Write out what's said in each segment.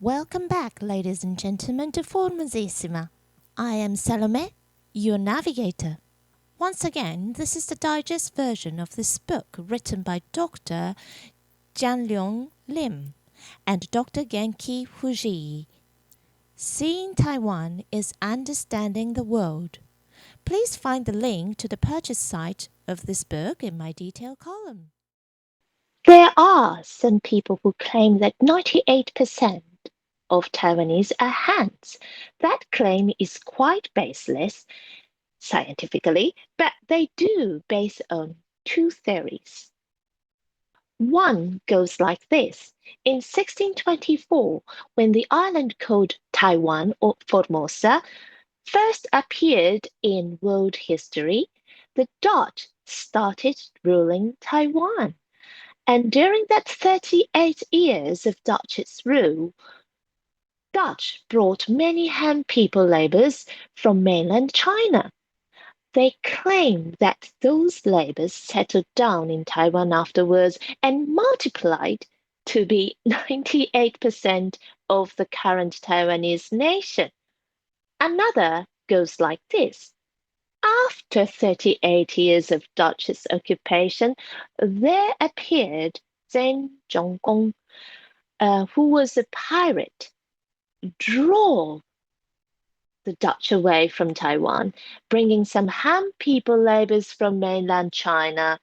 Welcome back, ladies and gentlemen, to Formosissima. I am Salome, your navigator. Once again, this is the digest version of this book written by Dr. Kian-liong Lim and Dr. Genki Fujii. Seeing Taiwan is understanding the world. Please find the link to the purchase site of this book in my detail column. There are some people who claim that 98% of Taiwanese are Hans. That claim is quite baseless scientifically, but they do base on two theories. One goes like this. In 1624, when the island called Taiwan or Formosa first appeared in world history, the Dutch started ruling Taiwan. And during that 38 years of Dutch's rule, Dutch brought many Han people laborers from mainland China. They claim that those laborers settled down in Taiwan afterwards and multiplied to be 98% of the current Taiwanese nation. Another goes like this. After 38 years of Dutch's occupation, there appeared Zheng Zhonggong, who was a pirate, drove the Dutch away from Taiwan, bringing some Han people laborers from mainland China.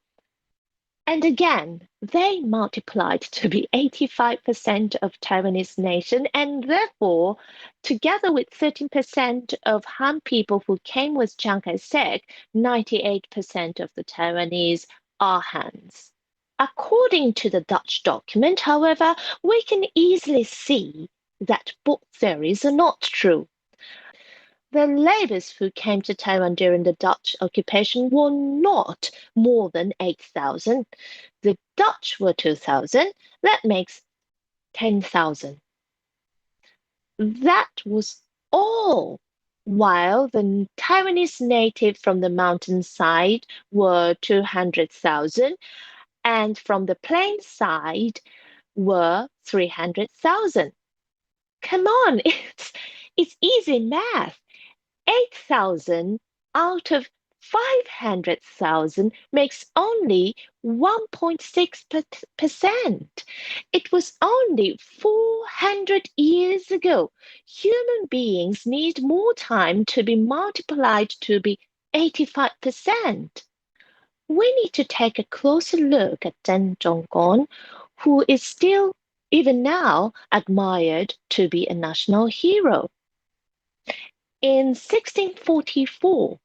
And again, they multiplied to be 85% of Taiwanese nation, and therefore, together with 13% of Han people who came with Chiang Kai-shek, 98% of the Taiwanese are Hans. According to the Dutch document, however, we can easily see that both theories are not true. The laborers who came to Taiwan during the Dutch occupation were not more than 8,000. The Dutch were 2,000. That makes 10,000. That was all, while the Taiwanese native from the mountainside were 200,000, and from the plain side were 300,000. Come on, it's easy math. 8,000 out of 500,000 makes only 1.6%. It was only 400 years ago. Human beings need more time to be multiplied to be 85%. We need to take a closer look at Zheng Zhonggong, who is still, even now, admired to be a national hero. In 1644,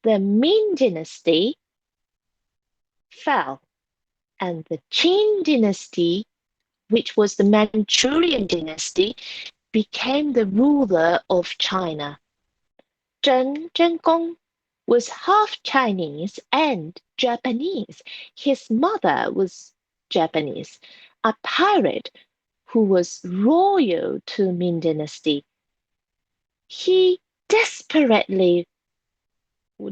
the Ming dynasty fell, and the Qing dynasty, which was the Manchurian dynasty, became the ruler of China. Zheng Zhonggong was half Chinese and Japanese. His mother was Japanese, a pirate who was loyal to Ming dynasty. He desperately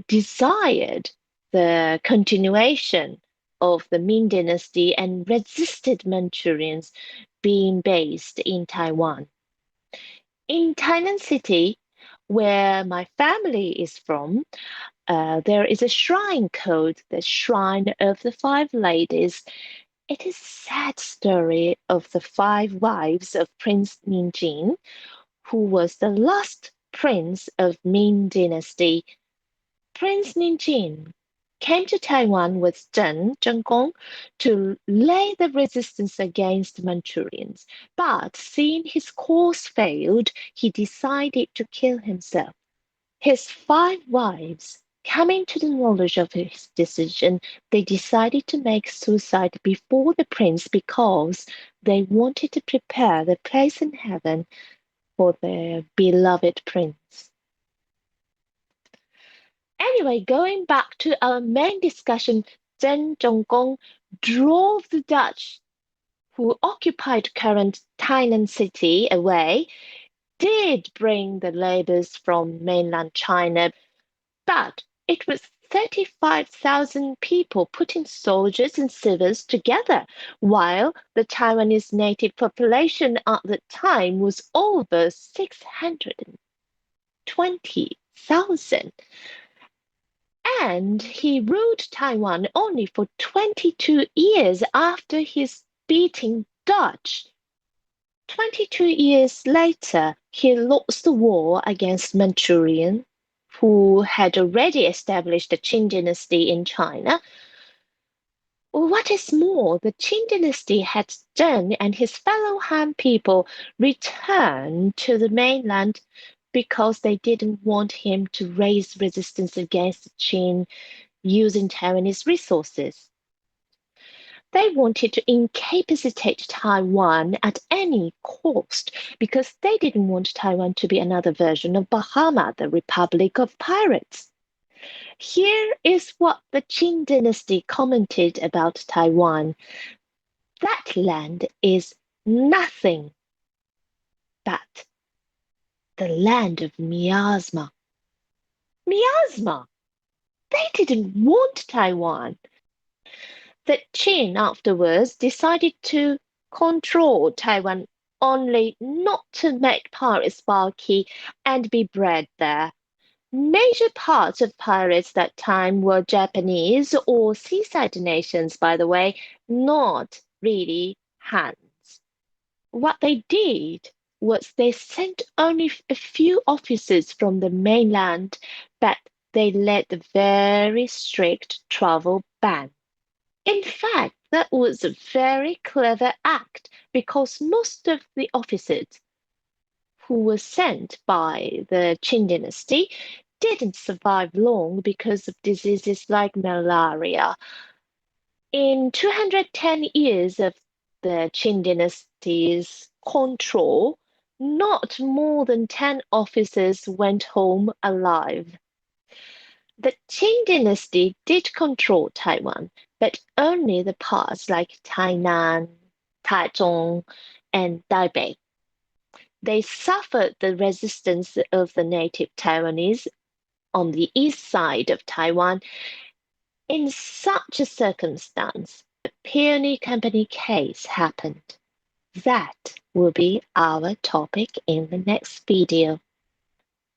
desired the continuation of the Ming dynasty and resisted Manchurians being based in Taiwan. In Tainan City, where my family is from, there is a shrine called the Shrine of the Five Ladies. It is a sad story of the 5 wives of Prince Ningjin, who was the last prince of Ming dynasty. Prince Ningjin came to Taiwan with Zheng Zhonggong to lay the resistance against Manchurians, but seeing his cause failed, he decided to kill himself. His 5 wives, coming to the knowledge of his decision, they decided to make suicide before the prince because they wanted to prepare the place in heaven for their beloved prince. Anyway, going back to our main discussion, Zheng Zhonggong drove the Dutch who occupied current Tainan City away, did bring the laborers from mainland China, but it was 35,000 people, putting soldiers and civils together, while the Taiwanese native population at the time was over 620,000. And he ruled Taiwan only for 22 years after his beating Dutch. 22 years later, he lost the war against Manchurian, who had already established the Qing dynasty in China. What is more, the Qing dynasty had done and his fellow Han people returned to the mainland because they didn't want him to raise resistance against the Qing using Taiwanese resources. They wanted to incapacitate Taiwan at any cost because they didn't want Taiwan to be another version of Bahama, the Republic of Pirates. Here is what the Qing dynasty commented about Taiwan. That land is nothing but the land of miasma. Miasma! They didn't want Taiwan. The Qing afterwards decided to control Taiwan only, not to make pirates bulky and be bred there. Major parts of pirates that time were Japanese or seaside nations, by the way, not really Hans. What they did was they sent only a few officers from the mainland, but they led a very strict travel ban. In fact, that was a very clever act because most of the officers who were sent by the Qing dynasty didn't survive long because of diseases like malaria. In 210 years of the Qing dynasty's control, not more than 10 officers went home alive. The Qing dynasty did control Taiwan, but only the parts like Tainan, Taichung, and Taipei. They suffered the resistance of the native Taiwanese on the east side of Taiwan. In such a circumstance, the Peony Company case happened. That will be our topic in the next video.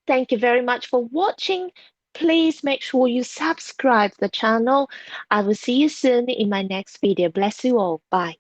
Thank you very much for watching. Please make sure you subscribe the channel. I will see you soon in my next video. Bless you all. Bye.